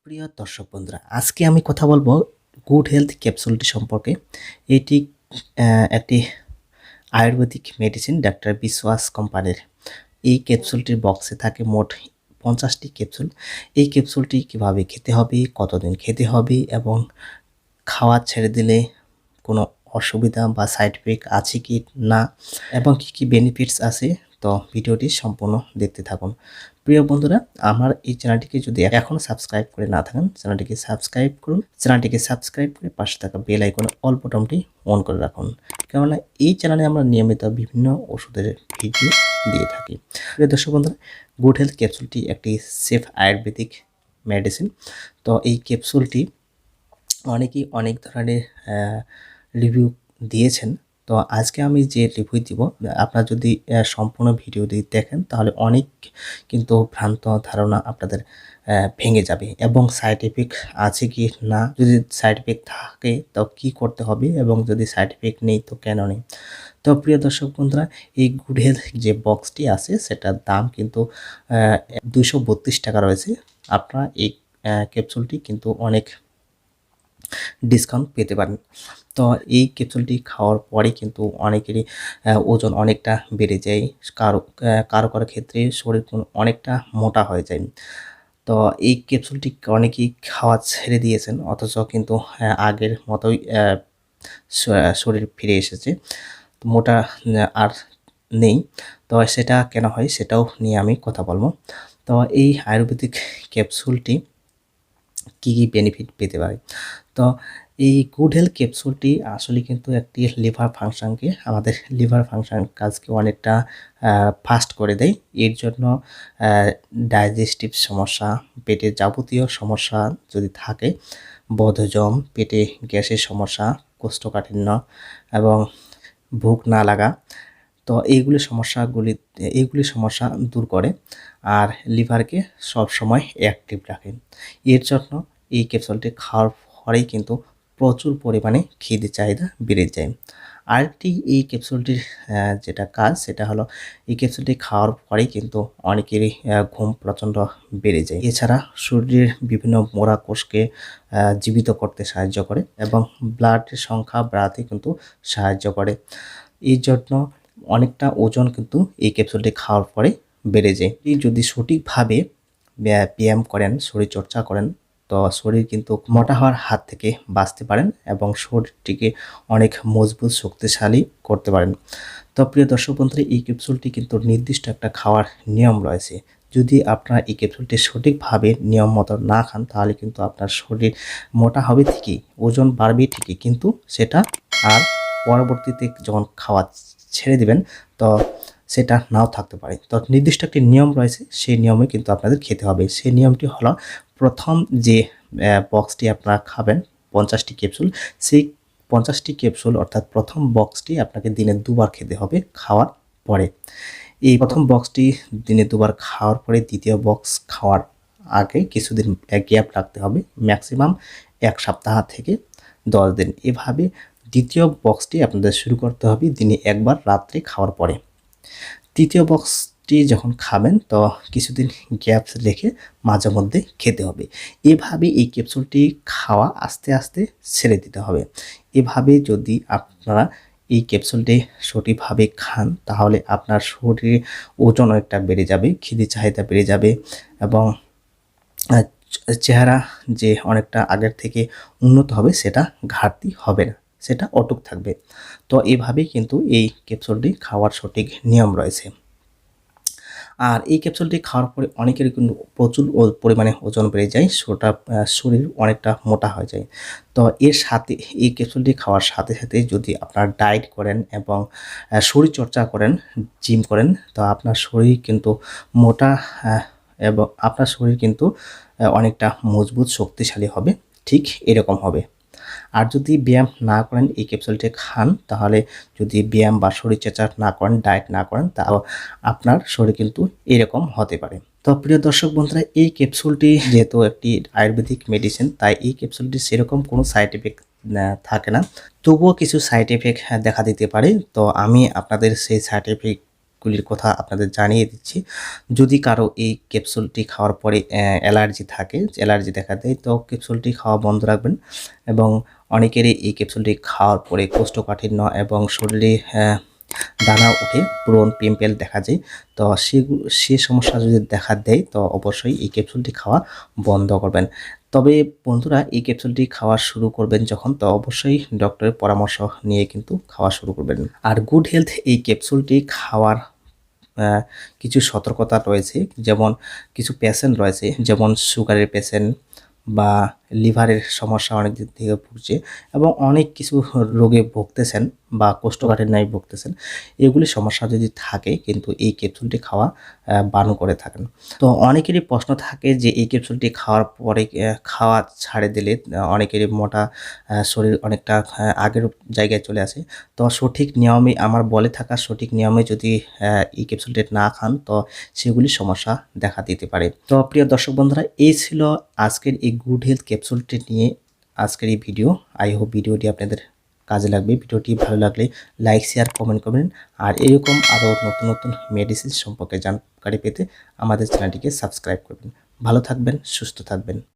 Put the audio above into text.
প্রিয় দর্শক বন্ধুরা, আজকে আমি কথা বলবো গুড হেলথ ক্যাপসুলটি সম্পর্কে। এটি একটি আয়ুর্বেদিক মেডিসিন ডাক্তার বিশ্বাস কোম্পানির। এই ক্যাপসুলটির বক্সে থাকে মোট 50টি ক্যাপসুল। এই ক্যাপসুলটি কিভাবে খেতে হবে, কতদিন খেতে হবে এবং খাওয়া ছেড়ে দিলে কোনো অসুবিধা বা সাইড ইফেক্ট আছে কি না এবং কি বেনিফিটস আছে, তো ভিডিওটি সম্পূর্ণ দেখতে থাকুন। প্রিয় বন্ধুরা, আমার এই চ্যানেলটিকে যদি এখনও সাবস্ক্রাইব করে না থাকেন, চ্যানেলটিকে সাবস্ক্রাইব করুন। চ্যানেলটিকে সাবস্ক্রাইব করে পাশে থাকা বেল আইকনে অল বাটনটি অন করে রাখুন, কেননা এই চ্যানেলে আমরা নিয়মিত বিভিন্ন ওষুধের ভিডিও দিয়ে থাকি। প্রিয় দর্শক বন্ধুরা, গুড হেলথ ক্যাপসুলটি একটি সেফ আয়ুর্বেদিক মেডিসিন। তো এই ক্যাপসুলটি অনেকেই অনেক ধরনের রিভিউ দিয়েছেন। তো আজকে আমি যে রিভিউ দিব, আপনারা যদি সম্পূর্ণ ভিডিওটি দেখেন তাহলে অনেক কিন্তু ভ্রান্ত ধারণা আপনাদের ভেঙে যাবে এবং সাইড ইফেক্ট আছে কি না, যদি সাইড ইফেক্ট থাকে তো কি করতে হবে এবং যদি সাইড ইফেক্ট নেই তো কেন নেই। তো প্রিয় দর্শক বন্ধুরা, এই গুড হেলথ যে বক্সটি আছে সেটার দাম কিন্তু 232 টাকা রয়েছে। আপনারা এই ক্যাপসুলটি কিন্তু অনেক ডিসকাউন্ট পেতে পারেন। তো এই ক্যাপসুলটি খাওয়ার পরে কিন্তু অনেকেরই ওজন অনেকটা বেড়ে যায়, কারো কারো কারো ক্ষেত্রে শরীর অনেকটা মোটা হয়ে যায়। তো এই ক্যাপসুলটি অনেকেই খাওয়া ছেড়ে দিয়েছেন, অথচ কিন্তু আগের মতোই শরীর ফিরে এসেছে, মোটা আর নেই। তো সেটা কেন হয় সেটাও নিয়ে আমি কথা বলবো। তো এই আয়ুর্বেদিক ক্যাপসুলটি কী বেনিফিট পেতে পারে। তো এই গুড হেলথ ক্যাপসুলটি আসলে কিন্তু একটি আমাদের লিভার ফাংশন কাজকে অনেকটা ফাস্ট করে দেয়। এর জন্য ডাইজেস্টিভ সমস্যা, পেটের যাবতীয় সমস্যা যদি থাকে, বদহজম, পেটে গ্যাসের সমস্যা, কোষ্ঠকাঠিন্য এবং ভুখ না লাগা, তো এইগুলি সমস্যা দূর করে আর লিভারকে সবসময় অ্যাক্টিভ রাখে। এর জন্য এই ক্যাপসুলটি খাওয়ার পরেই কিন্তু প্রচুর পরিমাণে খিদে চাহিদা বেড়ে যায়। আরেকটি এই ক্যাপসুলটির যেটা কাজ সেটা হলো, এই ক্যাপসুলটি খাওয়ার পরেই কিন্তু অনেকেরই ঘুম প্রচণ্ড বেড়ে যায়। এছাড়া শরীরের বিভিন্ন মোড়া কোষকে জীবিত করতে সাহায্য করে এবং ব্লাডের সংখ্যা বাড়াতে কিন্তু সাহায্য করে। এই জন্য অনেকটা ওজন কিন্তু এই ক্যাপসুলটি খাওয়ার পরে বেড়ে যায়। যদি সঠিকভাবে ব্যায়াম করেন, শরীরচর্চা করেন, তো শরীর কিন্তু মোটা হওয়ার হাত থেকে বাঁচতে পারেন এবং শরীরটিকে অনেক মজবুত শক্তিশালী করতে পারেন। তো প্রিয় দর্শক বন্ধুরা, এই ক্যাপসুলটি কিন্তু নির্দিষ্ট একটা খাওয়ার নিয়ম রয়েছে। যদি আপনারা এই ক্যাপসুলটি সঠিকভাবে নিয়ম মতো না খান তাহলে কিন্তু আপনার শরীর মোটা হবে ঠিকই, ওজন বাড়বে ঠিকই, কিন্তু সেটা আর পরবর্তীতে যখন খাওয়া ছেড়ে দিবেন তো সেটা নাও থাকতে পারে। তো নির্দিষ্ট একটি নিয়ম রয়েছে, সেই নিয়মে কিন্তু আপনাদের খেতে হবে। সেই নিয়মটি হলো, প্রথম যে বক্সটি আপনারা খাবেন 50টি ক্যাপসুল, সেই 50টি ক্যাপসুল অর্থাৎ প্রথম বক্সটি আপনাকে দিনে দুবার খেতে হবে খাওয়ার পরে। এই প্রথম বক্সটি দিনে দুবার খাওয়ার পরে দ্বিতীয় বক্স খাওয়ার আগে কিছুদিন গ্যাপ রাখতে হবে, ম্যাক্সিমাম 1 সপ্তাহ থেকে 10 দিন। এভাবে দ্বিতীয় বক্সটি আপনাদের শুরু করতে হবে দিনে একবার রাত্রে খাওয়ার পরে। তৃতীয় বক্সটি যখন খাবেন তো কিছুদিন গ্যাপস রেখে মাঝে মধ্যে খেতে হবে। এভাবে এই ক্যাপসুলটি খাওয়া আস্তে আস্তে ছেড়ে দিতে হবে। এভাবে যদি আপনারা এই ক্যাপসুলটি সঠিকভাবে খান তাহলে আপনার শরীরে ওজন অনেকটা বেড়ে যাবে, খিদে চাহিদা বেড়ে যাবে এবং চেহারা যে অনেকটা আগের থেকে উন্নত হবে সেটা ঘাটতি হবে না, সেটা অটুট থাকবে। তো এভাবেই কিন্তু এই ক্যাপসুলটি খাওয়ার সঠিক নিয়ম রয়েছে। আর এই ক্যাপসুলটি খাওয়ার পরে অনেকেরই কিন্তু প্রচুর পরিমাণে ওজন বেড়ে যায়, শরীর অনেকটা মোটা হয়ে যায়। তো এর সাথে এই ক্যাপসুলটি খাওয়ার সাথে সাথে যদি আপনার ডায়েট করেন এবং শরীরচর্চা করেন, জিম করেন, তো আপনার শরীর কিন্তু মোটা এবং আপনার শরীর কিন্তু অনেকটা মজবুত শক্তিশালী হবে, ঠিক এরকম হবে। আর যদি ব্যায়াম না করেন, এই ক্যাপসুলটি খান, তাহলে যদি ব্যায়াম বা শরীরচর্চা না করেন, ডায়েট না করেন, তাও আপনার শরীর কিন্তু এরকম হতে পারে। তো প্রিয় দর্শক বন্ধুরা, এই ক্যাপসুলটি যেহেতু একটি আয়ুর্বেদিক মেডিসিন, তাই এই ক্যাপসুলটি সেরকম কোনো সাইড এফেক্ট থাকে না, তবুও কিছু সাইড এফেক্ট দেখা দিতে পারে। তো আমি আপনাদের সেই সাইড এফেক্ট গুলির কথা আপনাদের জানিয়ে দিচ্ছি। যদি কারো এই ক্যাপসুলটি খাওয়ার পরে অ্যালার্জি থাকে, অ্যালার্জি দেখা দেয়, তো ক্যাপসুলটি খাওয়া বন্ধ রাখবেন। এবং অনেকেরই এই ক্যাপসুলটি খাওয়ার পরে কোষ্ঠকাঠিন্য এবং শরীরে দানা উঠে ব্রণ, পিম্পল দেখা যায়। তো সে সমস্যা যদি দেখা দেয় তো অবশ্যই এই ক্যাপসুলটি খাওয়া বন্ধ করবেন। তবে বন্ধুরা, এই ক্যাপসুলটি খাওয়া শুরু করবেন যখন, তো অবশ্যই ডক্টরের পরামর্শ নিয়ে কিন্তু খাওয়া শুরু করবেন। আর গুড হেলথ এই ক্যাপসুলটি খাওয়ার কিছু সতর্কতা রয়েছে। যেমন কিছু পেশেন্ট রয়েছে, যেমন সুগারের পেশেন্ট বা লিভারের সমস্যা অনেক দিক থেকে ভুগছে এবং অনেক কিছু রোগে ভুগতেছেন বা কোষ্ঠকাঠিন্যয় ভুগতেছেন। এগুলি সমস্যা যদি থাকে কিন্তু এই ক্যাপসুলটি খাওয়া বারণ করে থাকেন। তো অনেকেরই প্রশ্ন থাকে যে এই ক্যাপসুলটি খাওয়ার পরে খাওয়া ছাড়ে দিলে অনেকেরই মোটা শরীর অনেকটা আগের জায়গায় চলে আসে। তো সঠিক নিয়মে, আমার বলে থাকা সঠিক নিয়মে যদি এই ক্যাপসুলটি না খান তো সেগুলি সমস্যা দেখা দিতে পারে। তো প্রিয় দর্শক বন্ধুরা, এই ছিল আজকের এই গুড হেলথ ক্যাপসুলটি নিয়ে আজকের এই ভিডিও। আই হোপ ভিডিওটি আপনাদের কাজে লাগবে। ভিডিওটি ভালো লাগলে লাইক, শেয়ার, কমেন্ট করবেন। আর এরকম আরও নতুন নতুন মেডিসিন সম্পর্কে জানকারি পেতে আমাদের চ্যানেলটিকে সাবস্ক্রাইব করবেন। ভালো থাকবেন, সুস্থ থাকবেন।